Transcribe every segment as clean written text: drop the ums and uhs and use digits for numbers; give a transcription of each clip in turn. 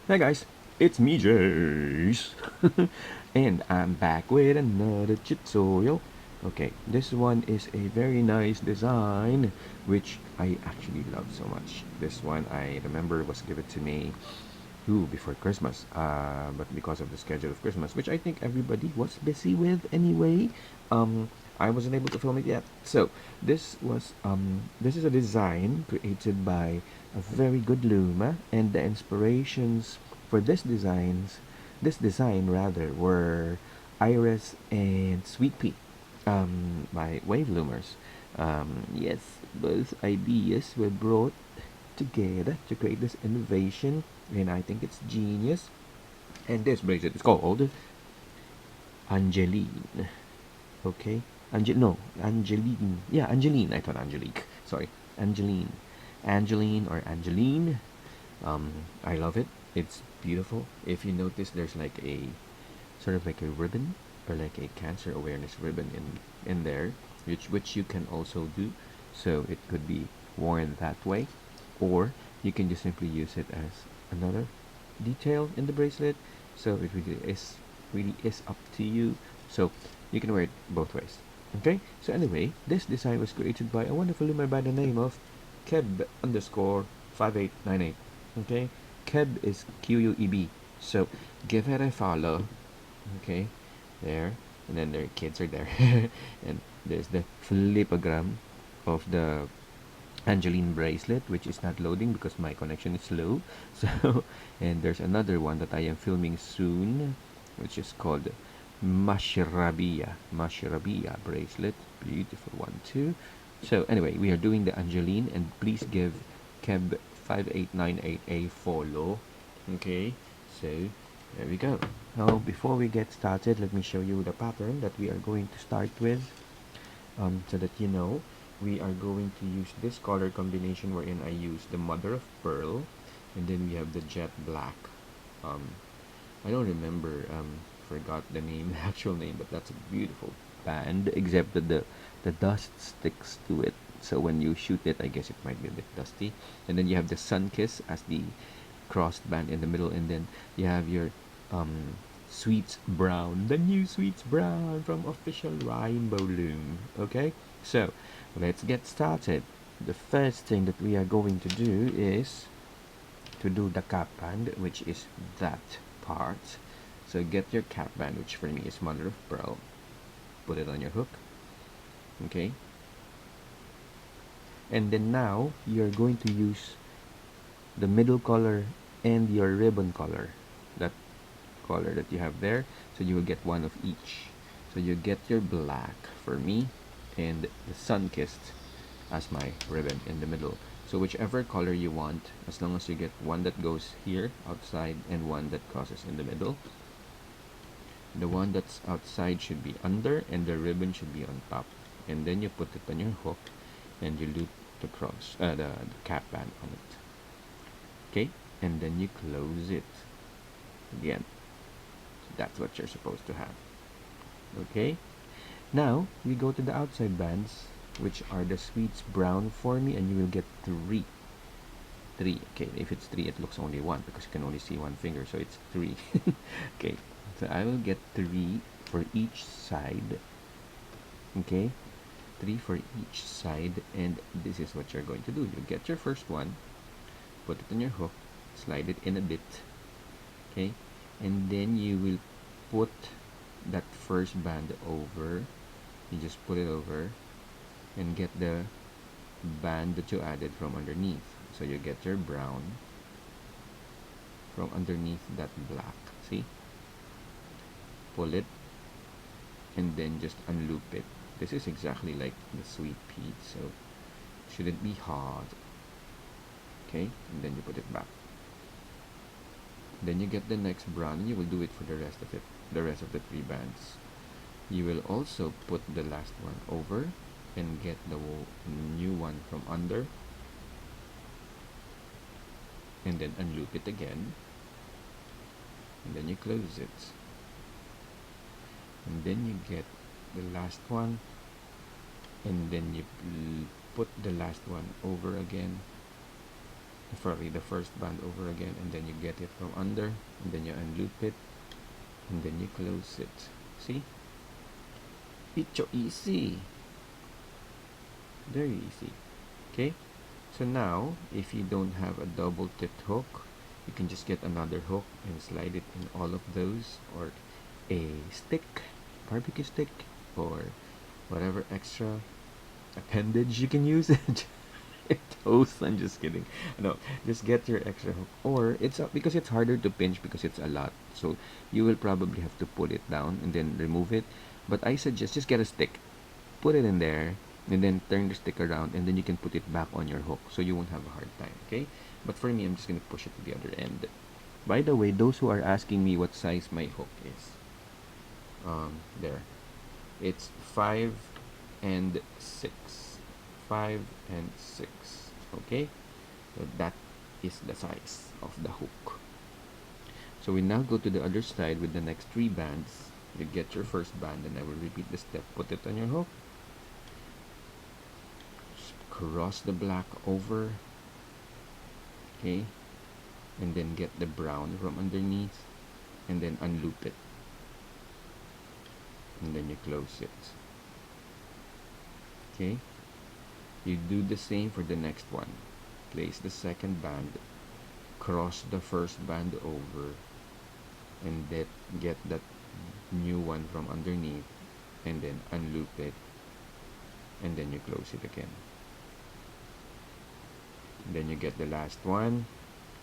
Hey guys, it's me Jace and I'm back with another tutorial. Okay, this one is a very nice design which I actually love so much. This one I remember was given to me before Christmas, but because of the schedule of Christmas, which I think everybody was busy with anyway, I wasn't able to film it yet. So this is a design created by a very good Luma, and the inspirations for this design rather, were Iris and Sweet Pea, by Wave Loomers. Yes, both ideas were brought together to create this innovation, and I think it's genius. And this bracelet is called Angeline. Okay, Angeline. Yeah, Angeline. I thought Angelique. Sorry, Angeline. Angeline or Angeline. I love it. It's beautiful. If you notice, there's like a sort of like a ribbon or like a cancer awareness ribbon in there, which you can also do. So it could be worn that way, or you can just simply use it as another detail in the bracelet. So it really is up to you. So you can wear it both ways. Okay. So anyway, this design was created by a wonderful loomer by the name of Keb underscore 5898. Okay. Keb is QUEB. So give it a follow. Okay, there, and then their kids are there, and there's the flipogram of the Angeline bracelet, which is not loading because my connection is slow. So, and there's another one that I am filming soon, which is called Mashrabia bracelet. Beautiful one too. So anyway, we are doing the Angeline, and please give Keb 5898 a follow. Okay, so there we go. Now, before we get started, let me show you the pattern that we are going to start with, so that you know. We are going to use this color combination wherein I use the mother of pearl, and then we have the jet black. Um, I don't remember, forgot the name, actual name, but that's a beautiful band, except that the dust sticks to it. So when you shoot it, I guess it might be a bit dusty. And then you have the sun kiss as the crossed band in the middle, and then you have your sweets brown, the new sweets brown from official Rainbow Loom. Okay, so let's get started. The first thing that we are going to do is to do the cap band, which is that part. So get your cap band, which for me is mother of pearl, put it on your hook. Okay, and then now you're going to use the middle color and your ribbon color, that color that you have there. So you will get one of each. So you get your black for me, and the sun kissed as my ribbon in the middle. So whichever color you want, as long as you get one that goes here outside and one that crosses in the middle. The one that's outside should be under, and the ribbon should be on top. And then you put it on your hook, and you loop the cap band on it. Okay, and then you close it again. That's what you're supposed to have. Okay, now we go to the outside bands, which are the sweets brown for me, and you will get three. Okay, if it's three, it looks only one because you can only see one finger, so it's three. Okay, so I will get three for each side. Okay, three for each side, and this is what you're going to do. You get your first one, put it on your hook, slide it in a bit. Okay, and then you will put that first band over. You just put it over and get the band that you added from underneath. So you get your brown from underneath that black. See, pull it and then just unloop it. This is exactly like the sweet pea, so shouldn't be hard. Okay, and then you put it back. Then you get the next brown, and you will do it for the rest of it, the rest of the three bands. You will also put the last one over and get the new one from under, and then unloop it again, and then you close it, and then you get the last one, and then you put the last one over again, sorry, the first band over again, and then you get it from under, and then you unloop it, and then you close it. See? It's so easy. Very easy. Okay? So now, if you don't have a double tipped hook, you can just get another hook and slide it in all of those, or a stick, barbecue stick, or whatever extra appendage you can use. Toast. I'm just kidding. No, just get your extra hook, or it's because it's harder to pinch because it's a lot. So you will probably have to pull it down and then remove it. But I suggest just get a stick, put it in there, and then turn the stick around, and then you can put it back on your hook, so you won't have a hard time. Okay. But for me, I'm just gonna push it to the other end. By the way, those who are asking me what size my hook is, there, it's 5 and 6, 5 and 6. Okay, so that is the size of the hook. So we now go to the other side with the next 3 bands. You get your first band, and I will repeat the step. Put it on your hook, cross the black over, okay, and then get the brown from underneath, and then unloop it, and then you close it. Okay, you do the same for the next one. Place the second band, cross the first band over, and then get that new one from underneath, and then unloop it, and then you close it again. And then you get the last one,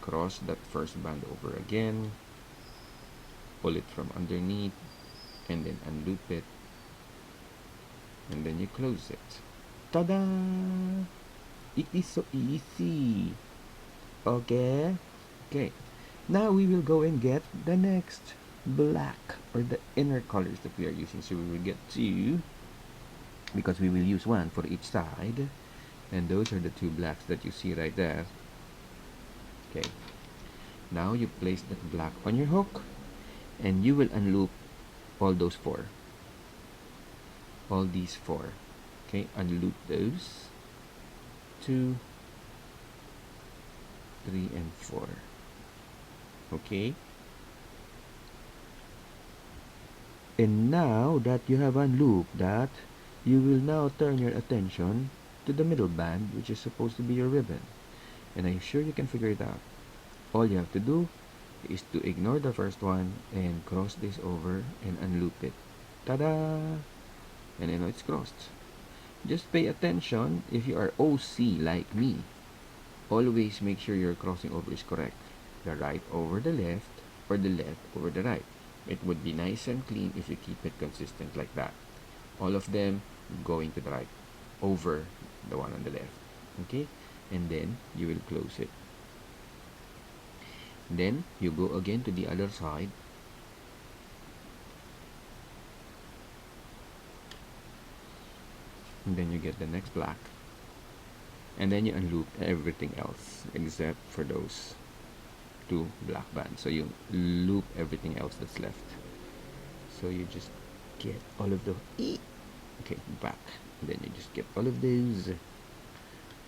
cross that first band over again, pull it from underneath, and then unloop it, and then you close it. Ta-da! It is so easy. Okay? Okay. Now we will go and get the next black, or the inner colors that we are using. So we will get 2, because we will use 1 for each side. And those are the 2 blacks that you see right there. Okay. Now you place that black on your hook, and you will unloop all those 4. All these 4. Okay, unloop those. 2, 3, and 4. Okay. And now that you have unlooped that, you will now turn your attention to the middle band, which is supposed to be your ribbon. And I'm sure you can figure it out. All you have to do is to ignore the first one and cross this over and unloop it. Ta-da! And then it's crossed. Just pay attention if you are OC like me. Always make sure your crossing over is correct. The right over the left, or the left over the right. It would be nice and clean if you keep it consistent like that. All of them going to the right, over the one on the left. Okay? And then you will close it. Then you go again to the other side. And then you get the next black. And then you unloop everything else except for those 2 black bands. So you loop everything else that's left. So you just get all of the okay, back. And then you just get all of those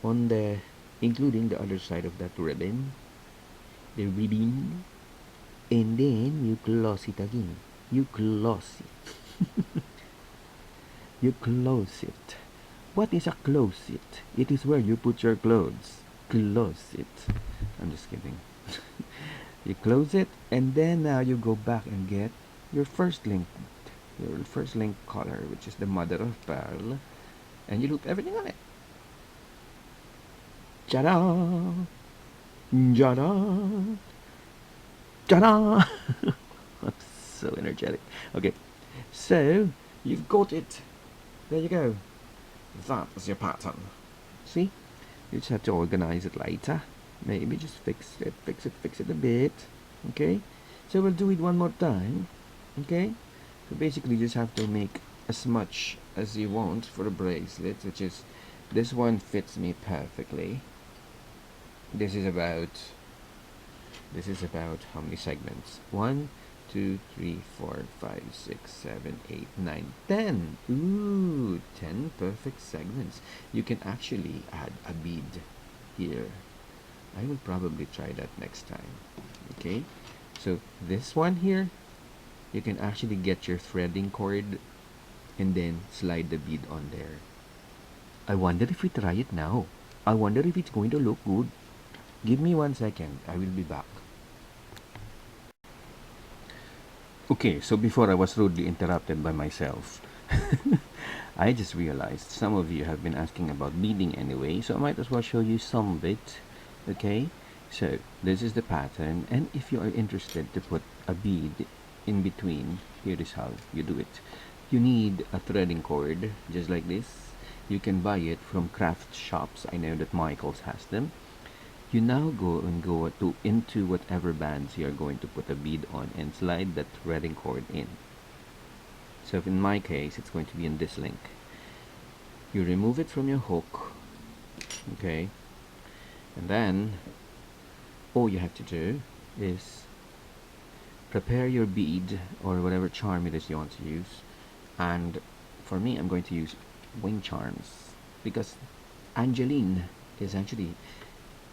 on the, including the other side of that ribbon, the ribbon, and then you close it again. You close it. You close it. What is a closet? It is where you put your clothes. Closet. I'm just kidding. You close it, and then now you go back and get your first link color, which is the mother of pearl, and you loop everything on it. Ta-da! Ta-da! Ta-da! I'm so energetic. Okay, so you've got it. There you go. That is your pattern. See? You just have to organize it later. Maybe just fix it a bit. Okay? So we'll do it one more time. Okay? So basically you just have to make as much as you want for the bracelet, which is, this one fits me perfectly. This is about how many segments? 1, 2, 3, 4, 5, 6, 7, 8, 9, 10. Ooh, 10 perfect segments. You can actually add a bead here, I will probably try that next time. Okay, so this one here, you can actually get your threading cord and then slide the bead on there. I wonder if we try it now. I wonder if it's going to look good. Give me 1 second. I will be back. Okay, so before I was rudely interrupted by myself, I just realized some of you have been asking about beading anyway, so I might as well show you some of it. Okay, so this is the pattern, and if you are interested to put a bead in between, here is how you do it. You need a threading cord, just like this. You can buy it from craft shops. I know that Michaels has them. You now go to into whatever bands you're going to put a bead on and slide that threading cord in. So in my case, it's going to be in this link. You remove it from your hook, okay, and then all you have to do is prepare your bead or whatever charm it is you want to use. And for me, I'm going to use wing charms because Angeline is actually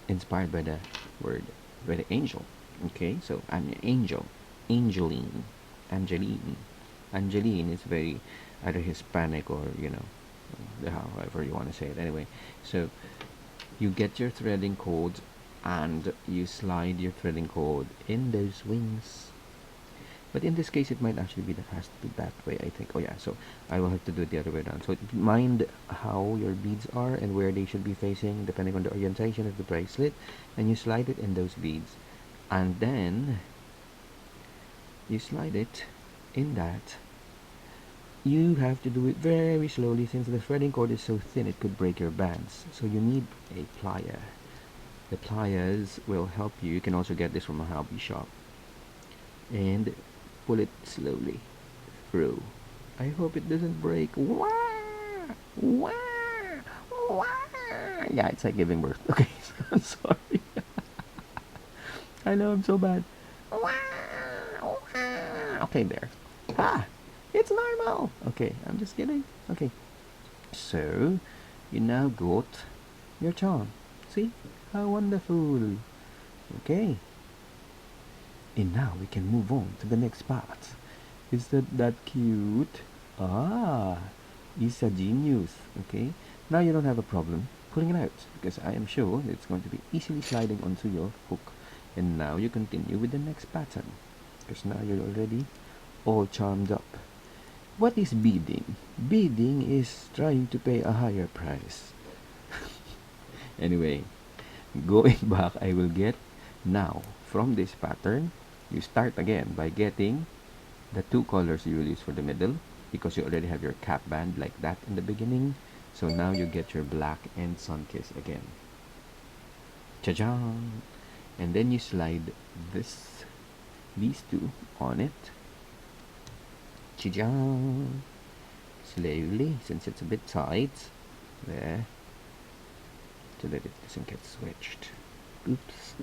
inspired by the word, by the angel. Okay, so I'm an angel, Angeline, Angeline. Angeline is very either Hispanic or however you want to say it. Anyway, so you get your threading cord and you slide your threading cord in those wings. But in this case, it might actually be that has to be that way, I think. Oh yeah, so I will have to do it the other way around. So mind how your beads are and where they should be facing, depending on the orientation of the bracelet, and you slide it in those beads. And then you slide it in that. You have to do it very slowly since the threading cord is so thin it could break your bands. So you need a plier. The pliers will help you. You can also get this from a hobby shop. And pull it slowly through. I hope it doesn't break. Wah! Wah! Wah! Yeah, it's like giving birth. Okay, so I'm sorry. I know I'm so bad. Wah! Wah! Okay, there. Ah! It's normal. Okay, I'm just kidding. Okay. So, you now got your charm. See? How wonderful. Okay. And now we can move on to the next part. Is that cute? Ah, it's a genius. Okay. Now you don't have a problem pulling it out because I am sure it's going to be easily sliding onto your hook. And now you continue with the next pattern because now you're already all charmed up. What is beading? Beading is trying to pay a higher price. Anyway, going back, I will get now from this pattern. You start again by getting the two colors you will use for the middle because you already have your cap band like that in the beginning. So now you get your black and sun kiss again. Cha-jang! And then you slide these two on it. Cha-jang! Slowly, since it's a bit tight. There. So that it doesn't get switched. Oops.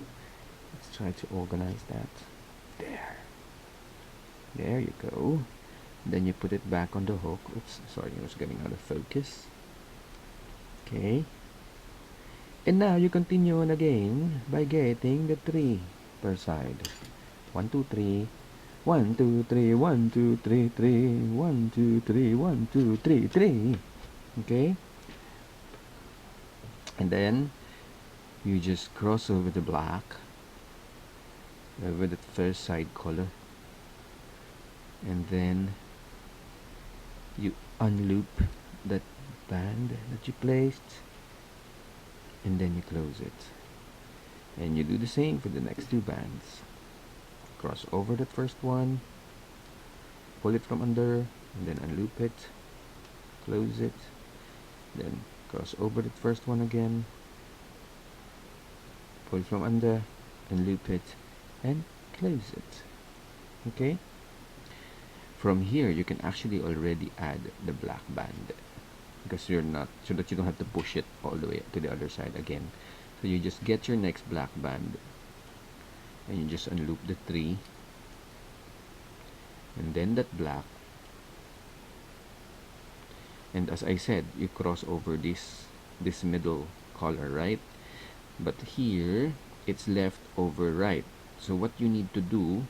Let's try to organize that. There. There you go. Then you put it back on the hook. Oops, sorry, I was getting out of focus. Okay. And now you continue on again by getting the 3 per side. 1, 2, 3. 1, 2, 3, 1, 2, 3, 3. 1, 2, 3, 1, 2, 3, 3. Okay. And then you just cross over the black over the first side color, and then you unloop that band that you placed, and then you close it, and you do the same for the next 2 bands. Cross over that first one, pull it from under, and then unloop it, close it, then cross over the first one again, pull from under, and loop it, and close it. Okay. From here, you can actually already add the black band because you're not, so that you don't have to push it all the way to the other side again. So you just get your next black band and you just unloop the 3 and then that black, and as I said, you cross over this middle color, right? But here it's left over right. So what you need to do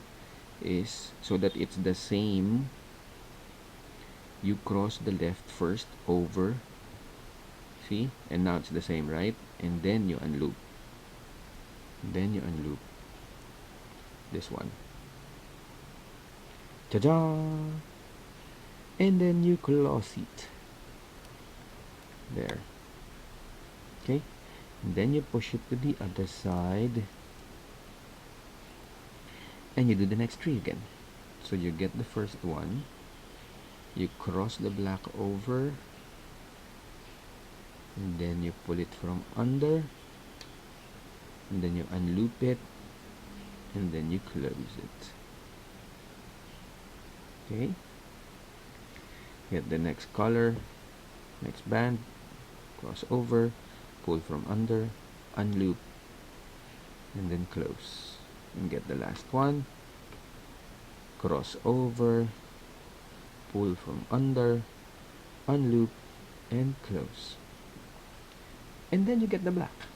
is, so that it's the same, you cross the left first over, see, and now it's the same, right? And then you unloop, then you unloop this one, ta-da, and then you close it there, okay, and then you push it to the other side, and you do the next three again. So you get the first one, you cross the black over, and then you pull it from under, and then you unloop it, and then you close it, okay. Get the next color, next band, cross over, pull from under, unloop, and then close, and get the last one, cross over, pull from under, unloop, and close, and then you get the black,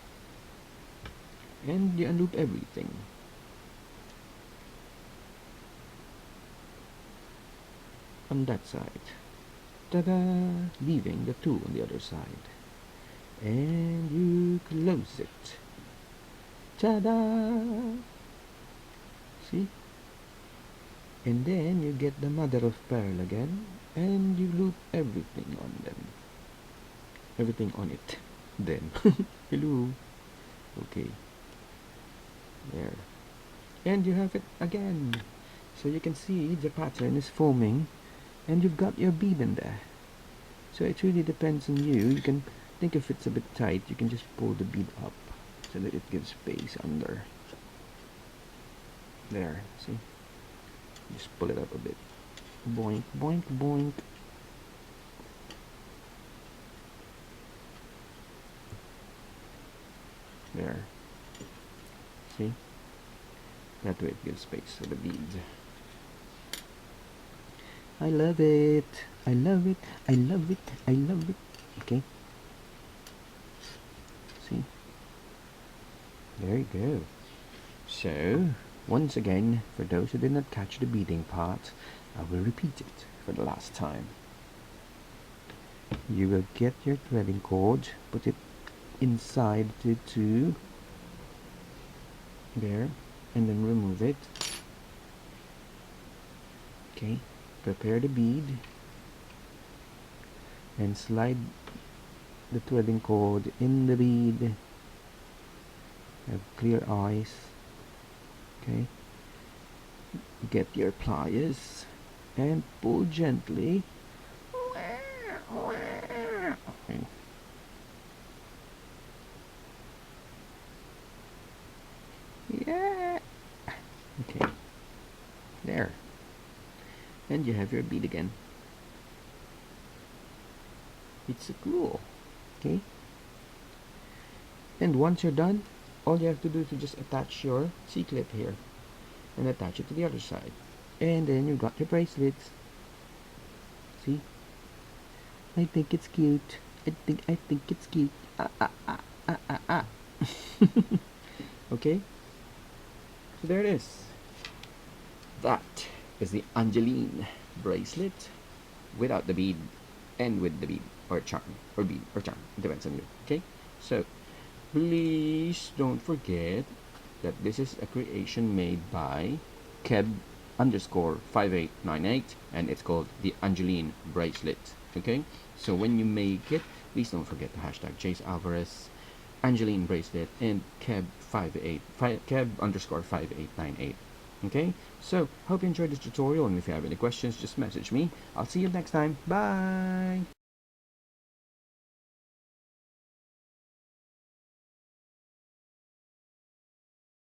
and you unloop everything. On that side, ta-da, leaving the two on the other side, and you close it, ta-da, see, and then you get the mother of pearl again, and you loop everything on them, everything on it, then hello, okay, there, and you have it again. So you can see the pattern is forming, and you've got your bead in there. So it really depends on you. You can think if it's a bit tight, you can just pull the bead up so that it gives space under. There, see? Just pull it up a bit. Boink, boink, boink. There. See? That way it gives space for the beads. I love it. I love it. I love it. I love it. Okay. See? There you go. So, once again, for those who did not catch the beading part, I will repeat it for the last time. You will get your threading cord, put it inside the two, there, and then remove it. Okay. Prepare the bead and slide the threading cord in the bead. Have clear eyes. Okay. Get your pliers and pull gently. Okay. Yeah. Okay. There. And you have your bead again. It's cool. Okay. And once you're done, all you have to do is to just attach your C-clip here and attach it to the other side. And then you got your bracelets. See? I think it's cute. I think it's cute. Okay? So there it is. That is the Angeline bracelet without the bead and with the bead or charm or bead or charm. It depends on you. Okay? So please don't forget that this is a creation made by Keb_5898 and it's called the Angeline bracelet. Okay? So when you make it, please don't forget to hashtag Chase Alvarez, Angeline bracelet, and Keb_5898. Okay, so hope you enjoyed this tutorial, and if you have any questions, just message me. I'll see you next time. Bye.